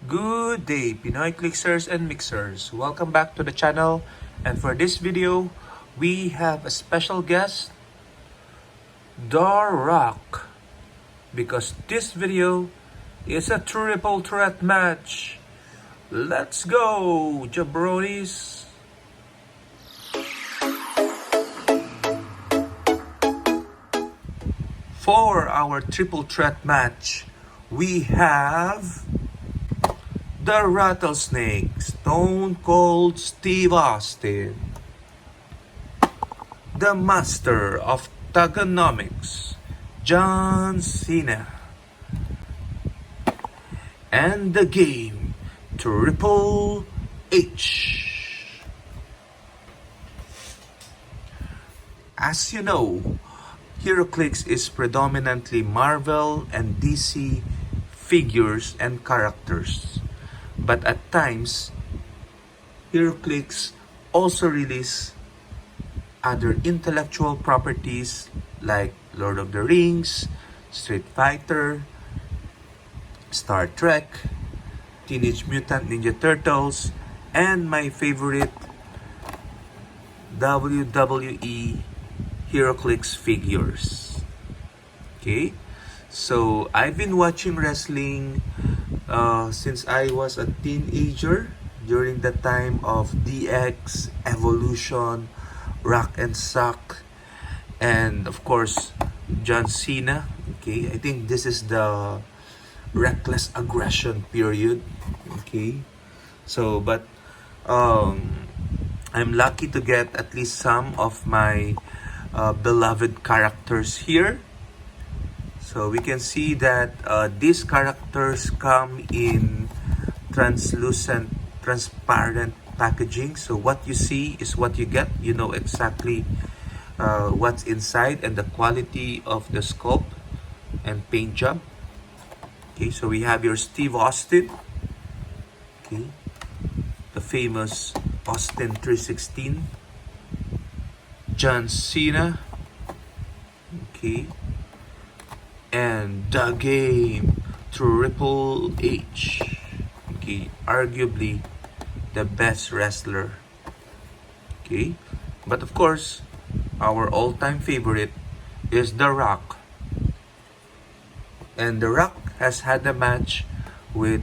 Good day, Pinoy Clixers and Mixers. Welcome back to the channel. And for this video, we have a special guest, The Rock. Because this video is a triple threat match. Let's go, jabronis! For our triple threat match, we have the Rattlesnake, Stone Cold Steve Austin. The Master of Thugonomics, John Cena. And the Game, Triple H. As you know, Heroclix is predominantly Marvel and DC figures and characters. But at times, Heroclix also release other intellectual properties like Lord of the Rings, Street Fighter, Star Trek, Teenage Mutant Ninja Turtles, and my favorite WWE Heroclix figures. Okay, so I've been watching wrestling since I was a teenager during the time of DX, Evolution, Rock and Sock, and of course John Cena. Okay, I think this is the reckless aggression period. Okay, so but I'm lucky to get at least some of my beloved characters here. So we can see that these characters come in translucent, transparent packaging. So what you see is what you get. You know exactly what's inside and the quality of the sculpt and paint job. Okay, so we have your Steve Austin. Okay, the famous Austin 316. John Cena. Okay. And the Game, Triple H. Okay, arguably the best wrestler. Okay, but of course, our all-time favorite is The Rock. And The Rock has had a match with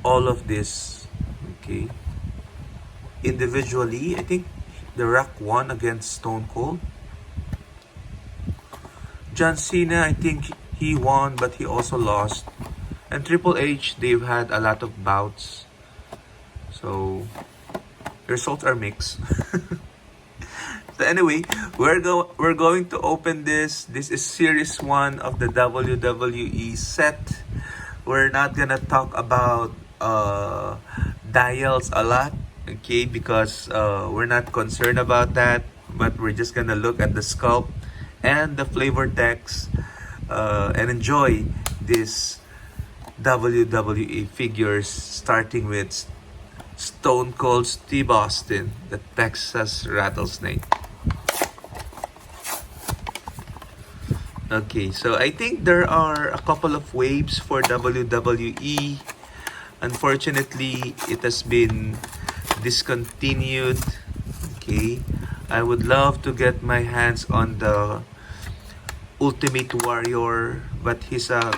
all of this. Okay, individually, I think The Rock won against Stone Cold. John Cena, I think he won, but he also lost. And Triple H, they've had a lot of bouts. So, results are mixed. So anyway, we're going to open this. This is Series 1 of the WWE set. We're not gonna talk about dials a lot, okay? Because we're not concerned about that. But we're just gonna look at the sculpt and the flavor text and enjoy this WWE figures, starting with Stone Cold Steve Austin, the Texas Rattlesnake. Okay, so I think there are a couple of waves for WWE. Unfortunately, it has been discontinued. Okay, I would love to get my hands on the Ultimate Warrior, but he's a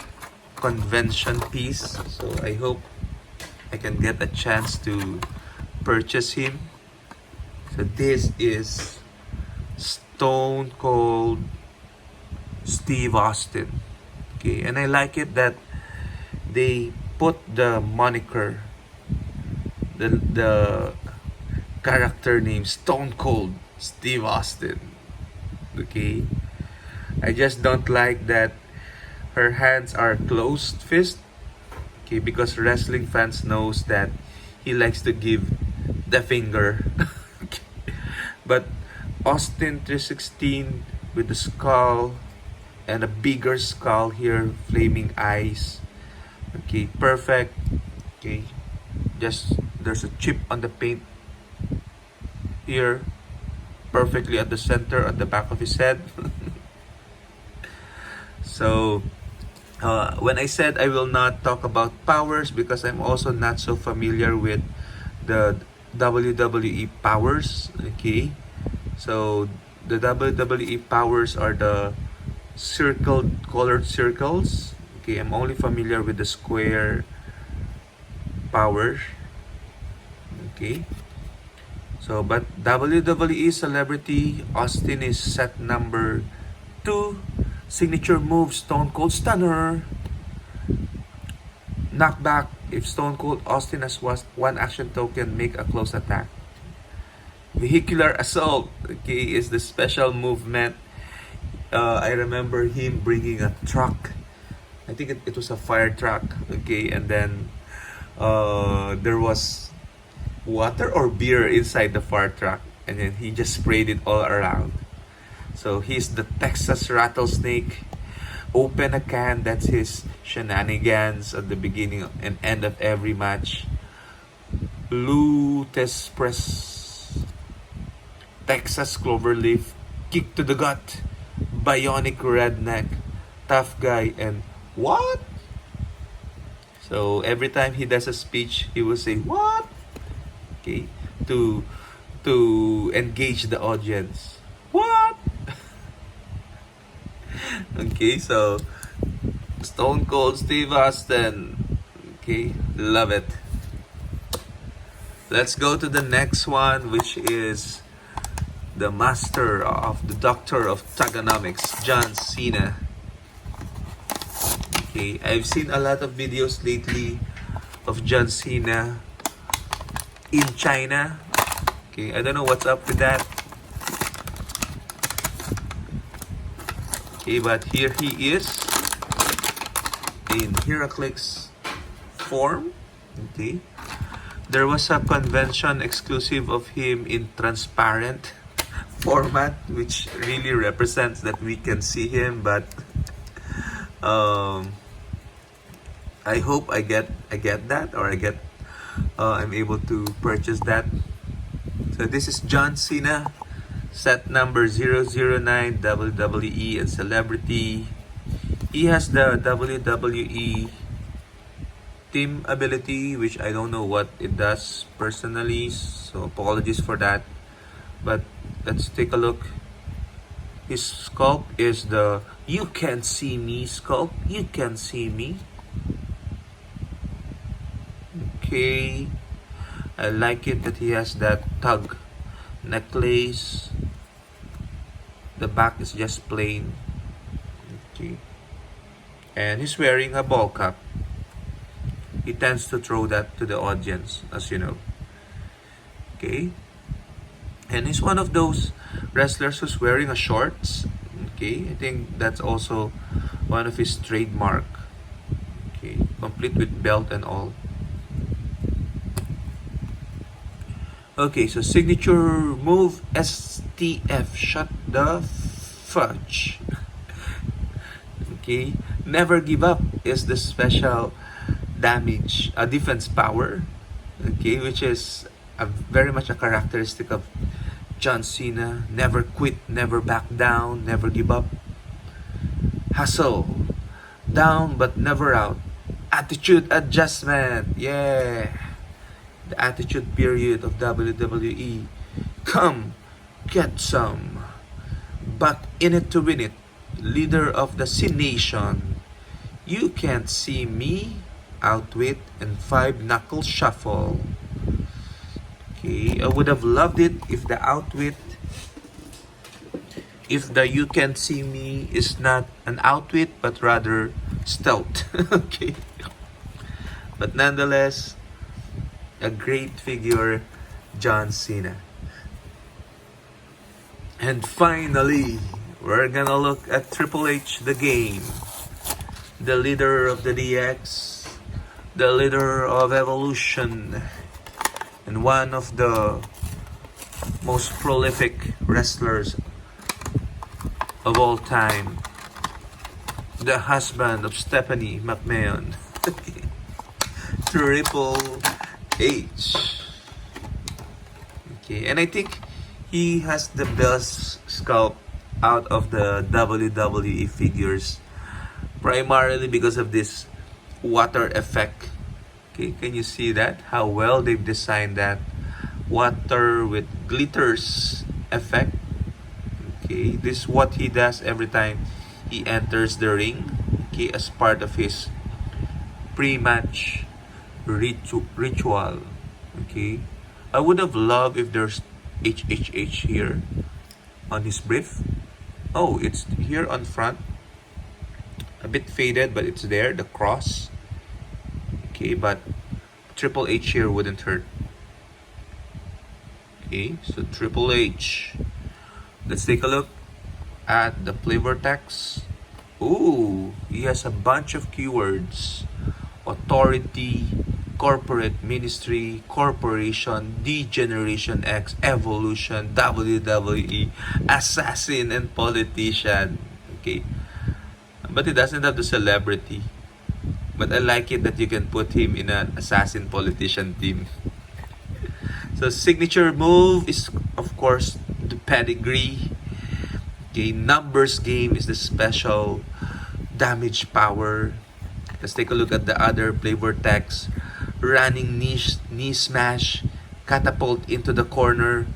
convention piece, so I hope I can get a chance to purchase him. So this is Stone Cold Steve Austin. Okay, and I like it that they put the moniker, the character name Stone Cold Steve Austin. Okay, I just don't like that her hands are closed fist. Okay, because wrestling fans knows that he likes to give the finger. Okay. But Austin 316 with the skull and a bigger skull here, flaming eyes. Okay, perfect. Okay, just there's a chip on the paint here, perfectly at the center, at the back of his head. So When I said I will not talk about powers because I'm also not so familiar with the WWE powers. Okay, so the WWE powers are the colored circles. Okay, I'm only familiar with the square power. Okay, so but WWE celebrity Austin is set number 2. Signature move Stone Cold Stunner. Knockback if Stone Cold Austin has one action token, make a close attack. Vehicular assault, okay, is the special movement. I remember him bringing a truck. I think it was a fire truck, okay, and then there was water or beer inside the fire truck, and then he just sprayed it all around. So he's the Texas rattlesnake. Open a can, that's his shenanigans at the beginning and end of every match. Lutes press, Texas cloverleaf, kick to the gut, bionic redneck, tough guy, and what? So every time he does a speech, he will say what? Okay, to engage the audience. What? Okay, so Stone Cold Steve Austin. Okay, love it. Let's go to the next one, which is the master of the doctor of Taganomics, John Cena. Okay, I've seen a lot of videos lately of John Cena in China. Okay, I don't know what's up with that. Okay, but here he is in Heroclix form. Okay, there was a convention exclusive of him in transparent format, which really represents that we can see him. But I hope I get that, or I'm able to purchase that. So this is John Cena, set number 009, WWE and celebrity. He has the WWE team ability, which I don't know what it does personally, so apologies for that. But let's take a look. His sculpt is the "You Can See Me" sculpt. You can see me. Okay, I like it that he has that tug necklace. The back is just plain. Okay, and he's wearing a ball cap. He tends to throw that to the audience, as you know. Okay, and he's one of those wrestlers who's wearing a shorts. Okay, I think that's also one of his trademark. Okay, complete with belt and all. Okay, so signature move STF, shut the fudge. Okay, never give up is the special damage, a defense power. Okay, which is very much a characteristic of John Cena. Never quit, never back down, never give up. Hustle, down but never out. Attitude adjustment, yeah. The attitude period of WWE. Come, get some. But in it to win it. Leader of the C Nation. You can't see me. Outwit and 5-knuckle shuffle. Okay, I would have loved it if the outwit, if the "you can see me" is not an outwit but rather stealth. Okay, but nonetheless, a great figure, John Cena. And finally, we're gonna look at Triple H, the game, the leader of the DX, the leader of Evolution, and one of the most prolific wrestlers of all time, the husband of Stephanie McMahon, Triple H. Okay, and I think he has the best sculpt out of the WWE figures. primarily because of this water effect. Okay, can you see that? How well they've designed that water with glitters effect. Okay, this is what he does every time he enters the ring. Okay, as part of his pre-match ritual. Okay, I would have loved if there's HHH here on his brief. Oh, it's here on front. A bit faded, but it's there, the cross. Okay, but Triple H here wouldn't hurt. Okay, so Triple H. Let's take a look at the flavor text. Ooh, he has a bunch of keywords. Authority, corporate ministry, corporation, Degeneration X, evolution, WWE, assassin, and politician. Okay, but he doesn't have the celebrity. But I like it that you can put him in an assassin politician team. So signature move is of course the pedigree. Okay, numbers game is the special damage power. Let's take a look at the other flavor text. Running knee smash, catapult into the corner,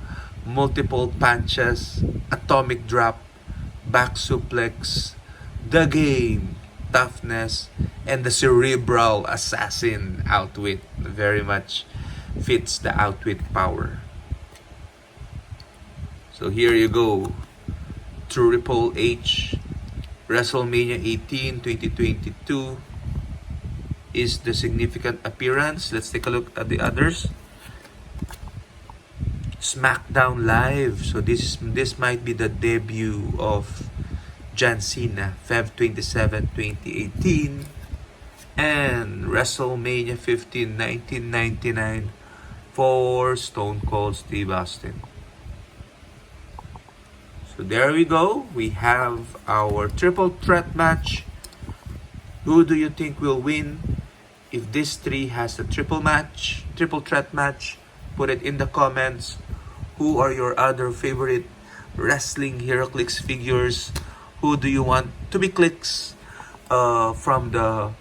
multiple punches, atomic drop, back suplex, the game, toughness, and the cerebral assassin outwit. Very much fits the outwit power. So here you go. Triple H, WrestleMania 18, 2022 is the significant appearance. Let's take a look at the others. SmackDown Live. So this might be the debut of John Cena, Feb 27, 2018. And WrestleMania 15, 1999 for Stone Cold Steve Austin. So there we go. We have our triple threat match. Who do you think will win? If this three has a triple threat match, put it in the comments. Who are your other favorite wrestling Heroclix figures? Who do you want to be clicks from the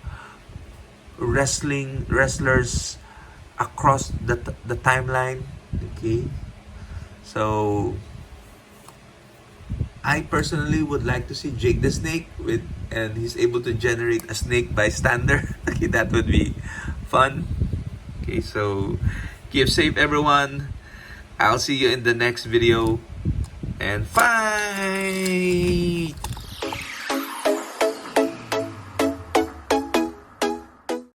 wrestlers across the timeline? Okay, so I personally would like to see Jake the Snake and he's able to generate a snake bystander. Okay, that would be fun. Okay, so keep safe everyone. I'll see you in the next video and fight!